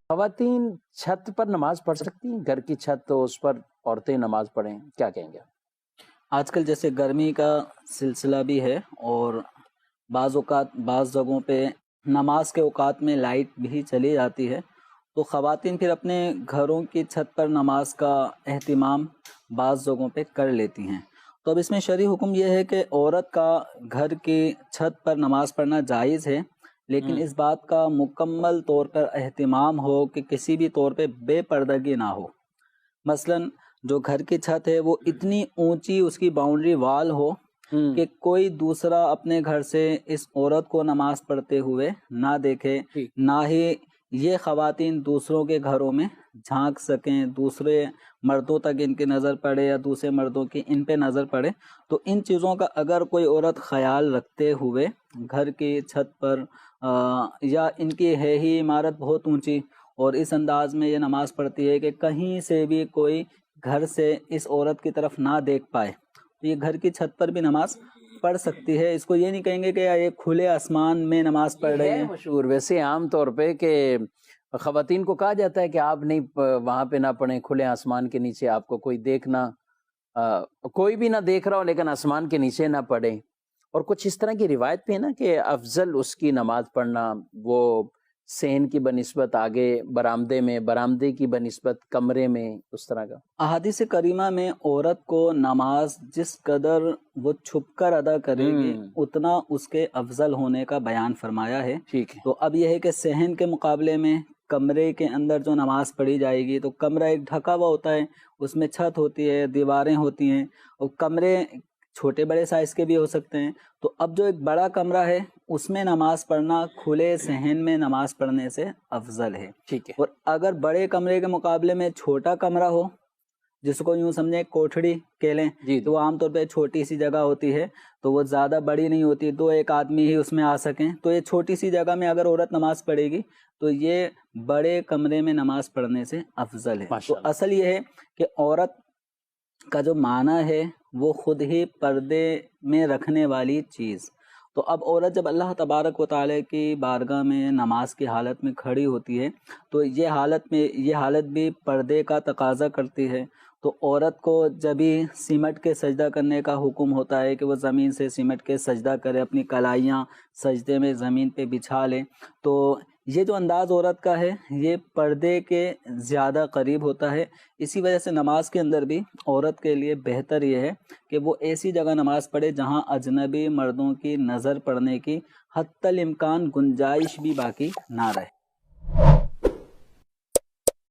خواتین چھت پر نماز پڑھ سکتی ہیں؟ گھر کی چھت تو اس پر عورتیں نماز پڑھیں، کیا کہیں گے؟ آج کل جیسے گرمی کا سلسلہ بھی ہے اور بعض اوقات بعض جگہوں پہ نماز کے اوقات میں لائٹ بھی چلی جاتی ہے، تو خواتین پھر اپنے گھروں کی چھت پر نماز کا اہتمام بعض جگہوں پہ کر لیتی ہیں۔ تو اب اس میں شرعی حکم یہ ہے کہ عورت کا گھر کی چھت پر نماز پڑھنا جائز ہے، لیکن اس بات کا مکمل طور پر اہتمام ہو کہ کسی بھی طور پہ بے پردگی نہ ہو۔ مثلا جو گھر کی چھت ہے وہ اتنی اونچی اس کی باؤنڈری وال ہو کہ کوئی دوسرا اپنے گھر سے اس عورت کو نماز پڑھتے ہوئے نہ دیکھے، نہ ہی یہ خواتین دوسروں کے گھروں میں جھانک سکیں، دوسرے مردوں تک ان کی نظر پڑے یا دوسرے مردوں کی ان پہ نظر پڑے۔ تو ان چیزوں کا اگر کوئی عورت خیال رکھتے ہوئے گھر کی چھت پر یا ان کی ہے ہی عمارت بہت اونچی اور اس انداز میں یہ نماز پڑھتی ہے کہ کہیں سے بھی کوئی گھر سے اس عورت کی طرف نہ دیکھ پائے، تو یہ گھر کی چھت پر بھی نماز پڑھ سکتی ہے۔ اس کو یہ نہیں کہیں گے کہ یہ کھلے آسمان میں نماز پڑھ رہی ہے۔ مشہور ویسے عام طور پہ کہ خواتین کو کہا جاتا ہے کہ آپ نہیں وہاں پہ نہ پڑھیں، کھلے آسمان کے نیچے آپ کو کوئی دیکھنا، کوئی بھی نہ دیکھ رہا ہو لیکن آسمان کے نیچے نہ پڑھیں۔ اور کچھ اس طرح کی روایت بھی ہے نا کہ افضل اس کی نماز پڑھنا وہ صحن کی بنسبت آگے برآمدے میں، برآمدے کی بنسبت کمرے میں، اس طرح کا۔ احادیث کریمہ میں عورت کو نماز جس قدر وہ چھپ کر ادا کرے گی اتنا اس کے افضل ہونے کا بیان فرمایا ہے۔ ٹھیک ہے۔ تو اب یہ ہے کہ صحن کے مقابلے میں کمرے کے اندر جو نماز پڑھی جائے گی تو کمرہ ایک ڈھکا ہوا ہوتا ہے، اس میں چھت ہوتی ہے، دیواریں ہوتی ہیں، اور کمرے چھوٹے بڑے سائز کے بھی ہو سکتے ہیں۔ تو اب جو ایک بڑا کمرہ ہے اس میں نماز پڑھنا کھلے صحن میں نماز پڑھنے سے افضل ہے۔ ٹھیک ہے۔ اور اگر بڑے کمرے کے مقابلے میں چھوٹا کمرہ ہو، جس کو یوں سمجھیں کوٹھڑی کہہ لیں، تو وہ عام طور پہ چھوٹی سی جگہ ہوتی ہے، تو وہ زیادہ بڑی نہیں ہوتی، دو ایک آدمی ہی اس میں آ سکیں، تو یہ چھوٹی سی جگہ میں اگر عورت نماز پڑھے گی تو یہ بڑے کمرے میں نماز پڑھنے سے افضل ہے۔ تو اصل یہ ہے کہ عورت کا جو معنی ہے وہ خود ہی پردے میں رکھنے والی چیز۔ تو اب عورت جب اللہ تبارک و تعالیٰ کی بارگاہ میں نماز کی حالت میں کھڑی ہوتی ہے تو یہ حالت بھی پردے کا تقاضا کرتی ہے۔ تو عورت کو جب ہی سمٹ کے سجدہ کرنے کا حکم ہوتا ہے کہ وہ زمین سے سمٹ کے سجدہ کرے، اپنی کلائیاں سجدے میں زمین پہ بچھا لے، تو یہ جو انداز عورت کا ہے یہ پردے کے زیادہ قریب ہوتا ہے۔ اسی وجہ سے نماز کے اندر بھی عورت کے لیے بہتر یہ ہے کہ وہ ایسی جگہ نماز پڑھے جہاں اجنبی مردوں کی نظر پڑنے کی حتی الامکان گنجائش بھی باقی نہ رہے۔